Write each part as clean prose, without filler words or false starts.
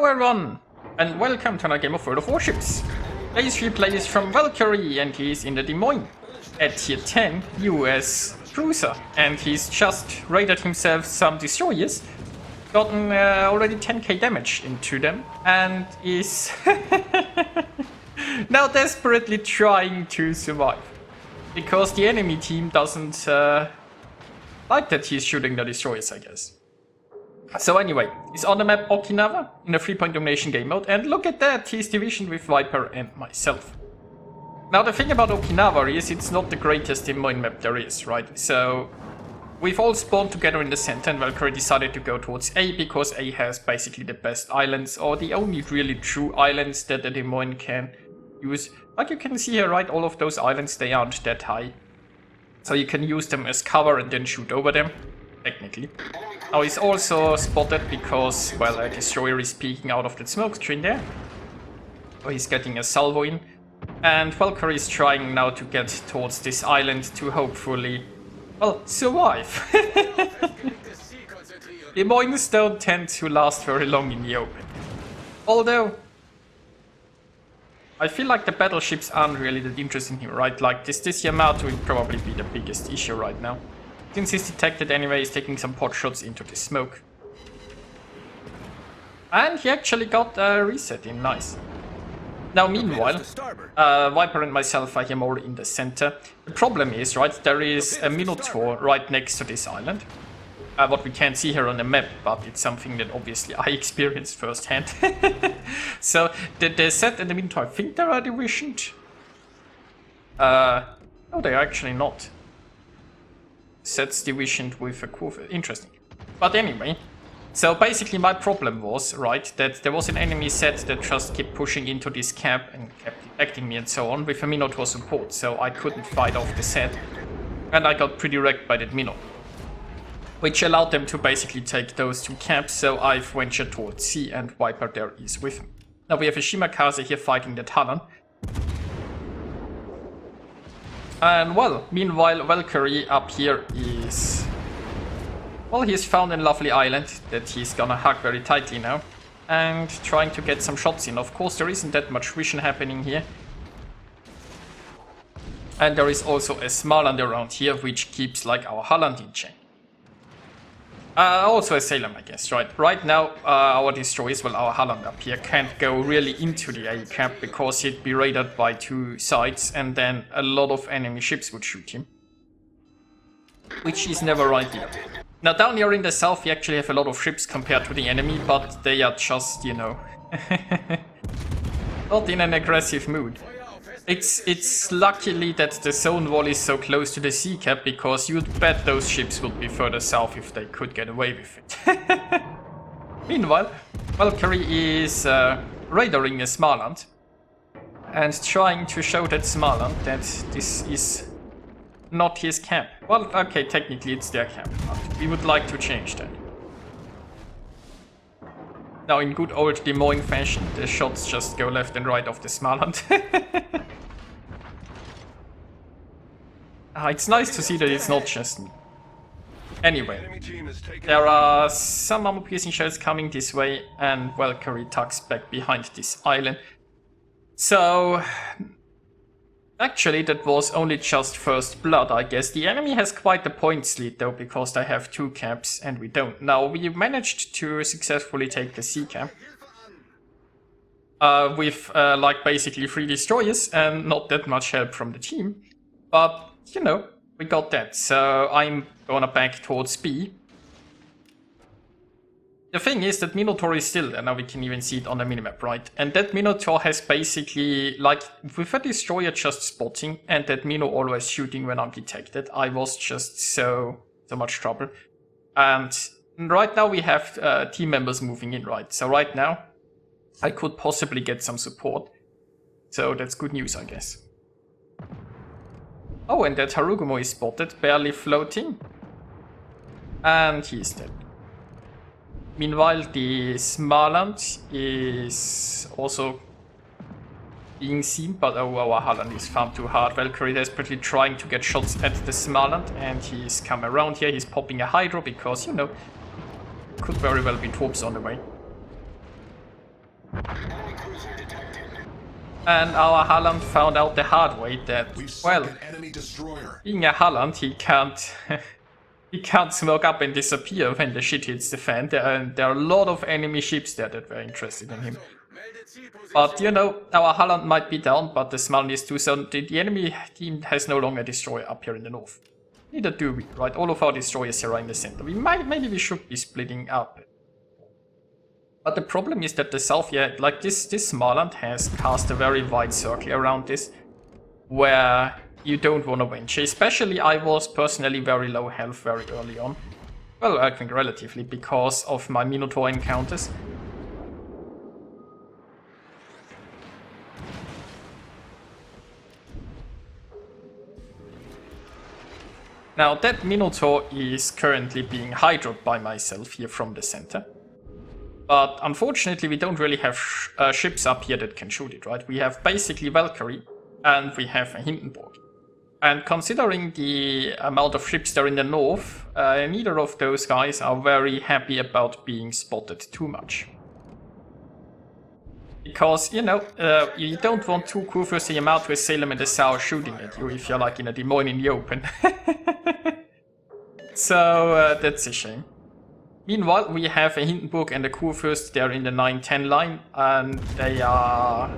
Hello everyone, and welcome to another game of World of Warships. Des plays from Valkyrie, and he's in the Des Moines at tier 10 US cruiser, and he's just raided himself some destroyers, gotten already 10k damage into them, and is now desperately trying to survive. Because the enemy team doesn't like that he's shooting the destroyers, I guess. So anyway, he's on the map Okinawa in a 3-point domination game mode, and look at that, he's divisioned with Viper and myself. Now the thing about Okinawa is it's not the greatest Des Moines map there is, right? So we've all spawned together in the center, and Valkyrie decided to go towards A because A has basically the best islands, or the only really true islands that the Des Moines can use. Like you can see here, right, all of those islands, they aren't that high. So you can use them as cover and then shoot over them, technically. Now he's also spotted because, well, a destroyer is peeking out of the smoke screen there. So he's getting a salvo in. And Valkyrie is trying now to get towards this island to hopefully, well, survive. Des Moines don't tend to last very long in the open. Although, I feel like the battleships aren't really that interesting here, right? Like this Yamato will probably be the biggest issue right now. Since he's detected anyway, he's taking some pot shots into the smoke. And he actually got a reset in, nice. Now meanwhile, Viper and myself are here more in the center. The problem is, right, there is a Minotaur right next to this island. What we can't see here on the map, but it's something that obviously I experienced firsthand. So the set and the Minotaur, I think they are divisioned. No, they are actually not. Sets divisioned with a curve. Interesting. But anyway, so basically my problem was, right, that there was an enemy set that just kept pushing into this camp and kept detecting me and so on with a Minotaur support, so I couldn't fight off the set. And I got pretty wrecked by that Minotaur, which allowed them to basically take those two camps, so I've ventured towards C, and Viper there is with him. Now we have a Shimakaze here fighting the Talon. And well, meanwhile, Valkyrie up here is... well, he's found a lovely island that he's gonna hug very tightly now. And trying to get some shots in. Of course, there isn't that much vision happening here. And there is also a Smaland around here, which keeps like our Holland in check. Also a Salem, I guess, right? Right now, our destroyers, well, our Holland up here, can't go really into the A camp because he'd be raided by two sides, and then a lot of enemy ships would shoot him. Which is never ideal. Now, down here in the south, we actually have a lot of ships compared to the enemy, but they are just, you know, not in an aggressive mood. It's luckily that the zone wall is so close to the sea cap, because you'd bet those ships would be further south if they could get away with it. Meanwhile, Valkyrie is raiding a Smaland and trying to show that Smaland that this is not his camp. Well, okay, technically it's their camp, but we would like to change that. Now, in good old Des Moines fashion, the shots just go left and right of the Smaland. It's nice to see that it's not just me. Anyway, there are some armor-piercing shells coming this way, and Valkyrie tucks back behind this island. So, actually that was only just first blood, I guess. The enemy has quite a points lead though, because they have two camps and we don't. Now, we managed to successfully take the C camp. With like basically 3 destroyers and not that much help from the team. But, you know, we got that. So I'm gonna back towards B. The thing is that Minotaur is still, and now we can even see it on the minimap, right? And that Minotaur has basically, like, with a destroyer just spotting, and that Mino always shooting when I'm detected, I was just so much trouble. And right now we have team members moving in, right? So right now, I could possibly get some support. So that's good news, I guess. Oh, and that Harugumo is spotted, barely floating. And he's dead. Meanwhile, the Smaland is also being seen, but oh, our Holland is farmed too hard. Valkyrie desperately trying to get shots at the Smaland, and he's come around here. He's popping a Hydro because, you know, could very well be troops on the way. And our Halland found out the hard way that, well, being a Halland, he can't he can't smoke up and disappear when the shit hits the fan. There are a lot of enemy ships there that were interested in him. But you know, our Halland might be down, but the Smalin is too, so the enemy team has no longer a destroyer up here in the north. Neither do we, right? All of our destroyers here are in the center. Maybe we should be splitting up. But the problem is that the south, yeah, like this Smaland has cast a very wide circle around this, where you don't want to venture. Especially I was personally very low health very early on. Well, I think relatively, because of my Minotaur encounters. Now that Minotaur is currently being hydroed by myself here from the center. But unfortunately we don't really have ships up here that can shoot it, right? We have basically Valkyrie and we have a Hindenburg. And considering the amount of ships there in the north, neither of those guys are very happy about being spotted too much. Because, you know, you don't want two Kurfürst and Yamato with Salem in the south shooting at you if you're like in a Des Moines in the open. So, that's a shame. Meanwhile, we have a Hindenburg and a Kurfürst there in the 9-10 line, and they are...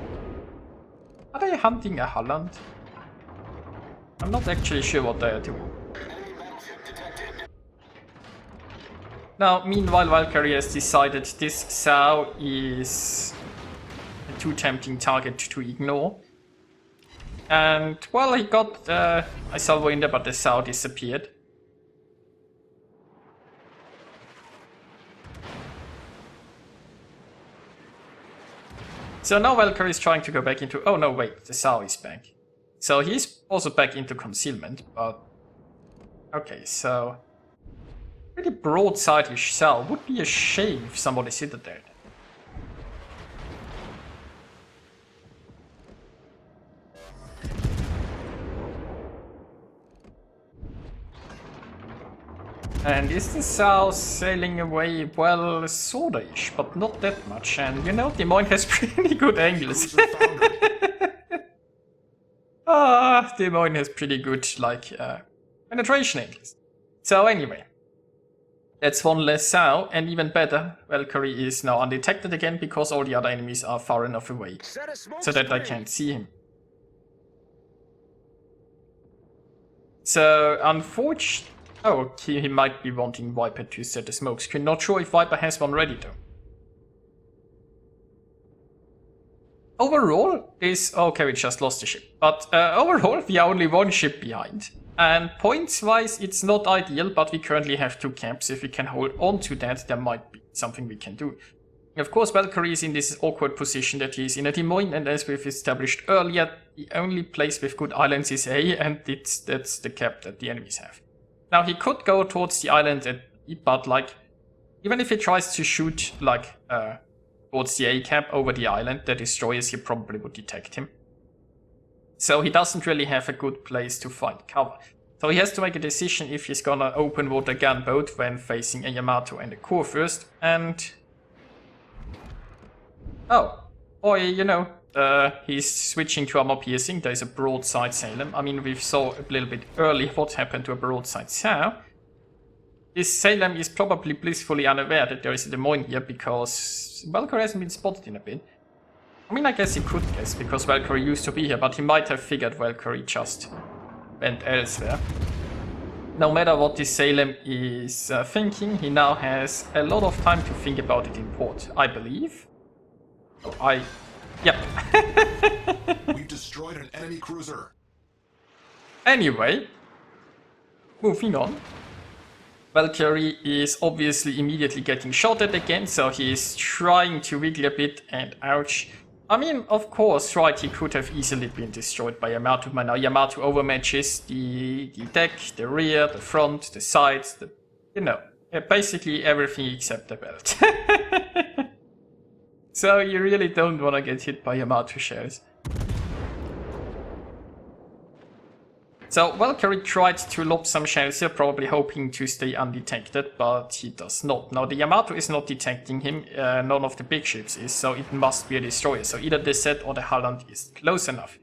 Are they hunting a Halland? I'm not actually sure what they are doing. Now, meanwhile, Valkyrie has decided this Sao is a too tempting target to ignore. And, well, he got a salvo in there, but the Sao disappeared. So now Valkyrie is trying to go back into... Oh no, wait, the Sao is back. So he's also back into concealment, but... Okay, so... Pretty broadside-ish Sao. Would be a shame if somebody's hit it there. And is the Sao sailing away? Well, sorta-ish, but not that much. And you know, Des Moines has pretty good angles. Des Moines has pretty good, like, penetration angles. So anyway, that's one less Sao, and even better, Valkyrie is now undetected again because all the other enemies are far enough away so that I can't see him. So, unfortunately... Oh, he might be wanting Viper to set a smoke screen. Not sure if Viper has one ready though. Overall, okay, we just lost the ship. But overall, we are only one ship behind. And points-wise, it's not ideal, but we currently have 2 camps. If we can hold on to that, there might be something we can do. Of course, Valkyrie is in this awkward position that he is in a Des Moines, and as we've established earlier, the only place with good islands is A, and that's the cap that the enemies have. Now, he could go towards the island at B, but like, even if he tries to shoot like towards the A cap over the island, the destroyers here probably would detect him. So he doesn't really have a good place to find cover. So he has to make a decision if he's gonna open water gunboat when facing a Yamato and a Kurfürst, and... Oh, or you know, he's switching to armor piercing. There's a broadside Salem. I mean, we saw a little bit early what happened to a broadside Sao. This Salem is probably blissfully unaware that there is a Des Moines here because Valkyrie hasn't been spotted in a bit. I mean, I guess he could guess because Valkyrie used to be here, but he might have figured Valkyrie just went elsewhere. No matter what this Salem is thinking, he now has a lot of time to think about it in port, I believe. Oh, Yep. We've destroyed an enemy cruiser. Anyway, moving on. Valkyrie is obviously immediately getting shot at again, so he is trying to wiggle a bit, and ouch. I mean, of course, right, he could have easily been destroyed by Yamato, but now Yamato overmatches the deck, the rear, the front, the sides, you know, basically everything except the belt. So you really don't want to get hit by Yamato shells. So Valkyrie tried to lob some shells here, probably hoping to stay undetected, but he does not. Now the Yamato is not detecting him, none of the big ships is, so it must be a destroyer. So either the Zed or the Halland is close enough.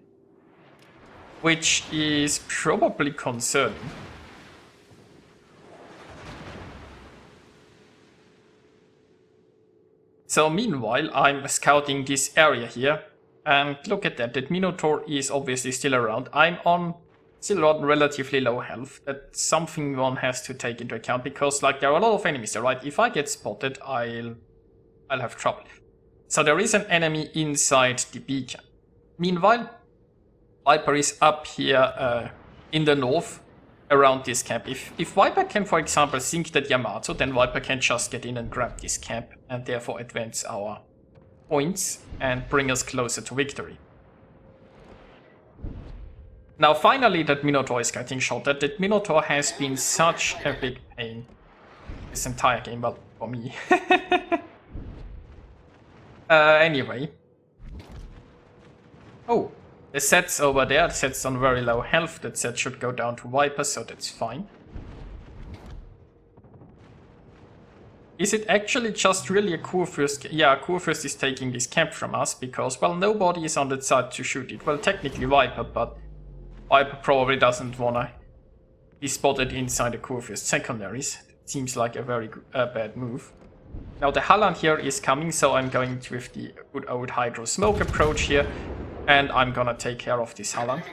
Which is probably concerning. So meanwhile, I'm scouting this area here, and look at that, that Minotaur is obviously still around. I'm still on relatively low health. That's something one has to take into account, because like there are a lot of enemies there, right? If I get spotted, I'll have trouble. So there is an enemy inside the beacon. Meanwhile, Viper is up here in the north, around this camp. If Viper can, for example, sink that Yamato, then Viper can just get in and grab this camp, and therefore advance our points and bring us closer to victory. Now finally that Minotaur is getting shot at. That Minotaur has been such a big pain this entire game, well, for me. Anyway. Oh, the Zed's over there. The Zed's on very low health. That Zed should go down to Viper, so that's fine. Is it actually just really a Kurfürst? Yeah, Kurfürst is taking this camp from us because, well, nobody is on that side to shoot it. Well, technically Viper, but Viper probably doesn't wanna be spotted inside the Kurfürst secondaries. It seems like a very bad move. Now the Halland here is coming, so I'm going with the good old Hydro Smoke approach here. And I'm gonna take care of this Halland.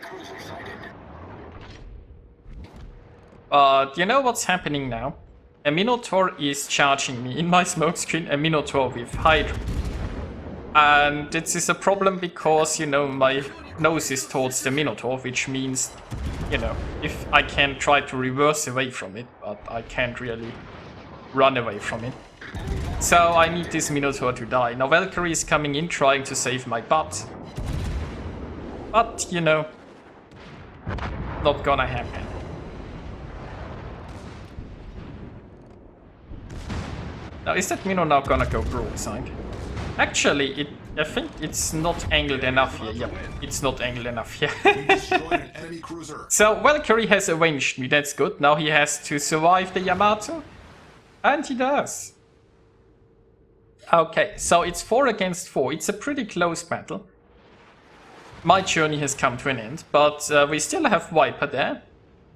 But you know what's happening now? A Minotaur is charging me in my smokescreen, a Minotaur with Hydro. And this is a problem because, you know, my nose is towards the Minotaur, which means, you know, if I can try to reverse away from it, but I can't really run away from it. So I need this Minotaur to die. Now Valkyrie is coming in trying to save my butt. But, you know, not gonna happen. Now, is that Mino now gonna go broadside? Actually, I think it's not angled enough here. Yep, it's not angled enough here. So, Valkyrie has avenged me, that's good. Now he has to survive the Yamato. And he does. Okay, so it's 4 against 4. It's a pretty close battle. My journey has come to an end, but we still have Viper there,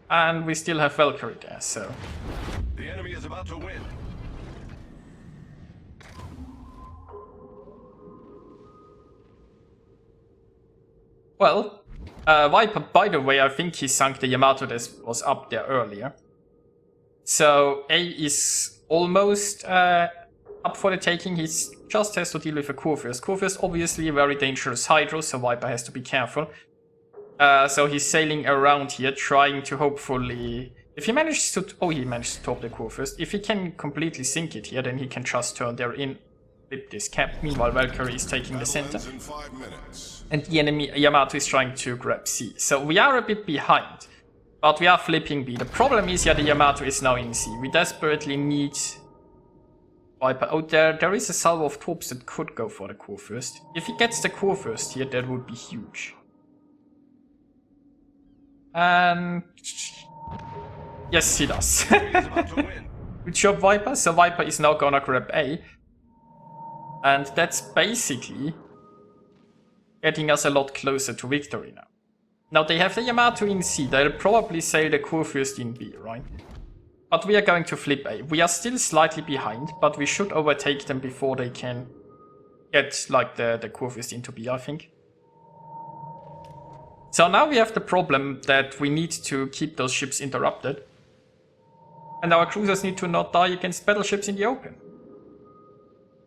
and we still have Valkyrie there, so... The enemy is about to win. Well, Viper, by the way, I think he sunk the Yamato that was up there earlier. So A is almost up for the taking. He just has to deal with a Kurfürst. Kurfürst obviously a very dangerous Hydro, so Viper has to be careful. So he's sailing around here, trying to hopefully... If he manages to... Oh, he managed to top the Kurfürst. If he can completely sink it here, then he can just turn there in, flip this cap. Meanwhile, Valkyrie is taking the center. And the enemy Yamato is trying to grab C. So we are a bit behind, but we are flipping B. The problem is, yeah, the Yamato is now in C. We desperately need... Viper. Oh, there is a salvo of torps that could go for the Kurfürst. If he gets the Kurfürst here, that would be huge. And... yes, he does. Good job, Viper. So Viper is now gonna grab A. And that's basically getting us a lot closer to victory now. Now they have the Yamato in C. They'll probably sail the Kurfürst in B, right? But we are going to flip A. We are still slightly behind, but we should overtake them before they can get like the Kurfürst into B, I think. So now we have the problem that we need to keep those ships interrupted. And our cruisers need to not die against battleships in the open.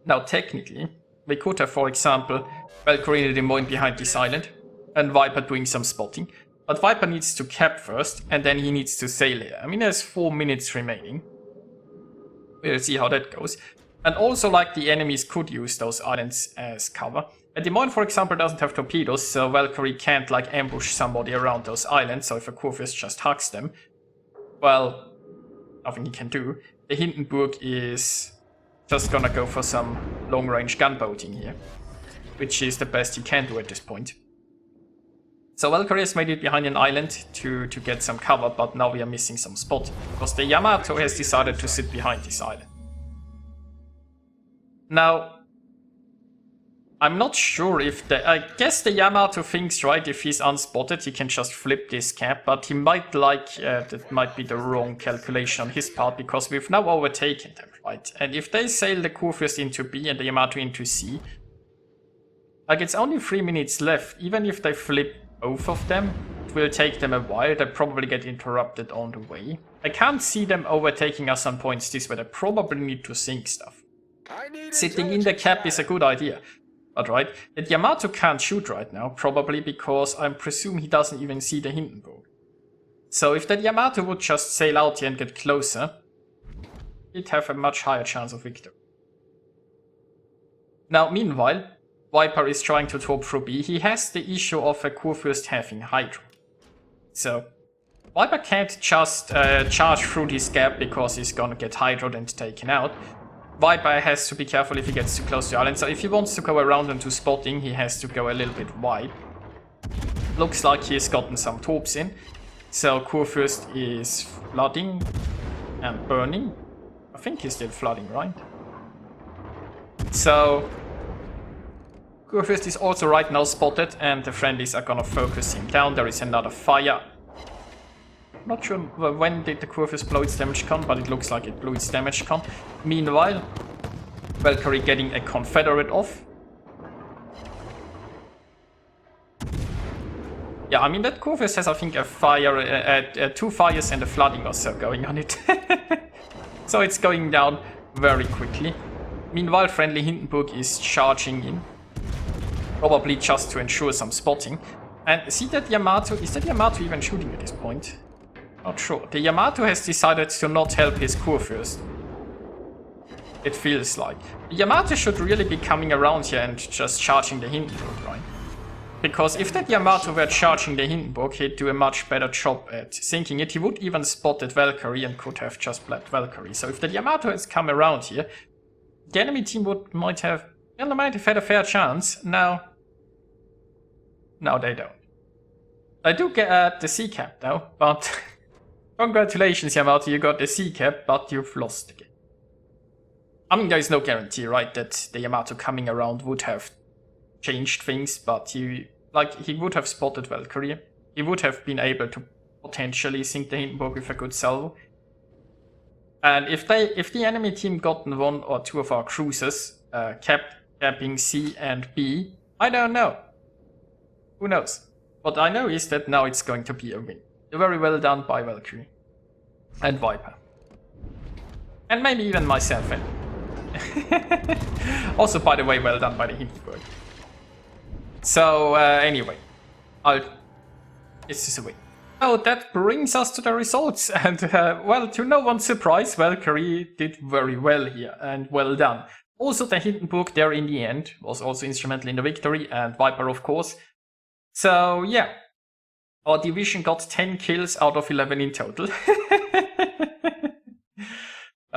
Now technically, we could have, for example, Valkyrie Des Moines behind this island, and Viper doing some spotting. But Viper needs to cap first, and then he needs to sail here. I mean, there's 4 minutes remaining. We'll see how that goes. And also, like, the enemies could use those islands as cover. And Des Moines, for example, doesn't have torpedoes, so Valkyrie can't, like, ambush somebody around those islands. So if a Kurfürst just hugs them, well, nothing he can do. The Hindenburg is just gonna go for some long-range gunboating here, which is the best he can do at this point. So Valkyrie has made it behind an island to get some cover, but now we are missing some spot, because the Yamato has decided to sit behind this island. Now, I'm not sure if I guess the Yamato thinks, right, if he's unspotted, he can just flip this cap, but he might that might be the wrong calculation on his part, because we've now overtaken them, right? And if they sail the Kurfürst into B and the Yamato into C, like, it's only 3 minutes left. Even if they flip both of them, it will take them a while. They'll probably get interrupted on the way. I can't see them overtaking us on points this way. They probably need to sink stuff. Sitting in the cap is a good idea. But right, the Yamato can't shoot right now, probably because I presume he doesn't even see the Hindenburg. So if the Yamato would just sail out here and get closer, he'd have a much higher chance of victory. Now, meanwhile, Viper is trying to torp through B. He has the issue of a Kurfürst having Hydro. So, Viper can't just charge through this gap because he's gonna get Hydroed and taken out. Viper has to be careful if he gets too close to the island. So if he wants to go around and do spotting, he has to go a little bit wide. Looks like he's gotten some torps in. So Kurfürst is flooding and burning. I think he's still flooding, right? So Kurfürst is also right now spotted, and the friendlies are gonna focus him down. There is another fire. Not sure when did the Kurfürst blow its damage con, but it looks like it blew its damage con. Meanwhile, Valkyrie getting a Confederate off. Yeah, I mean, that Kurfürst has, I think, a fire, 2 fires and a flooding or so going on it. So it's going down very quickly. Meanwhile, friendly Hindenburg is charging in. Probably just to ensure some spotting. And see that Yamato, is that Yamato even shooting at this point? Not sure. The Yamato has decided to not help his Kurfürst. It feels like. The Yamato should really be coming around here and just charging the Hindenburg, right? Because if that Yamato were charging the Hindenburg, he'd do a much better job at sinking it. He would even spot that Valkyrie and could have just blacked Valkyrie. So if the Yamato has come around here, the enemy team might have had a fair chance. No, they don't. I do get the C cap though, but congratulations Yamato, you got the C cap, but you've lost the game. I mean, there's no guarantee, right, that the Yamato coming around would have changed things, but he would have spotted Valkyrie. He would have been able to potentially sink the Hindenburg with a good salvo. And if the enemy team gotten 1 or 2 of our cruisers, capping C and B, I don't know. Who knows? What I know is that now it's going to be a win. Very well done by Valkyrie. And Viper. And maybe even myself. Also, by the way, well done by the Hindenburg. So, anyway. This is a win. So that brings us to the results. And, well, to no one's surprise, Valkyrie did very well here. And well done. Also, the Hindenburg there in the end was also instrumental in the victory. And Viper, of course. So, yeah. Our division got 10 kills out of 11 in total.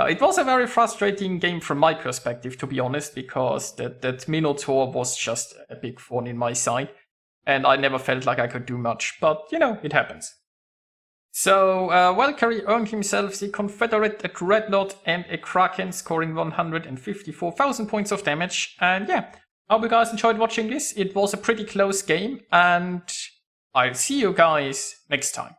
It was a very frustrating game from my perspective, to be honest, because that Minotaur was just a big thorn in my side. And I never felt like I could do much, but, you know, it happens. So, Valkyrie earned himself the Confederate, a Dreadnought, and a Kraken, scoring 154,000 points of damage. And yeah, I hope you guys enjoyed watching this. It was a pretty close game, and I'll see you guys next time.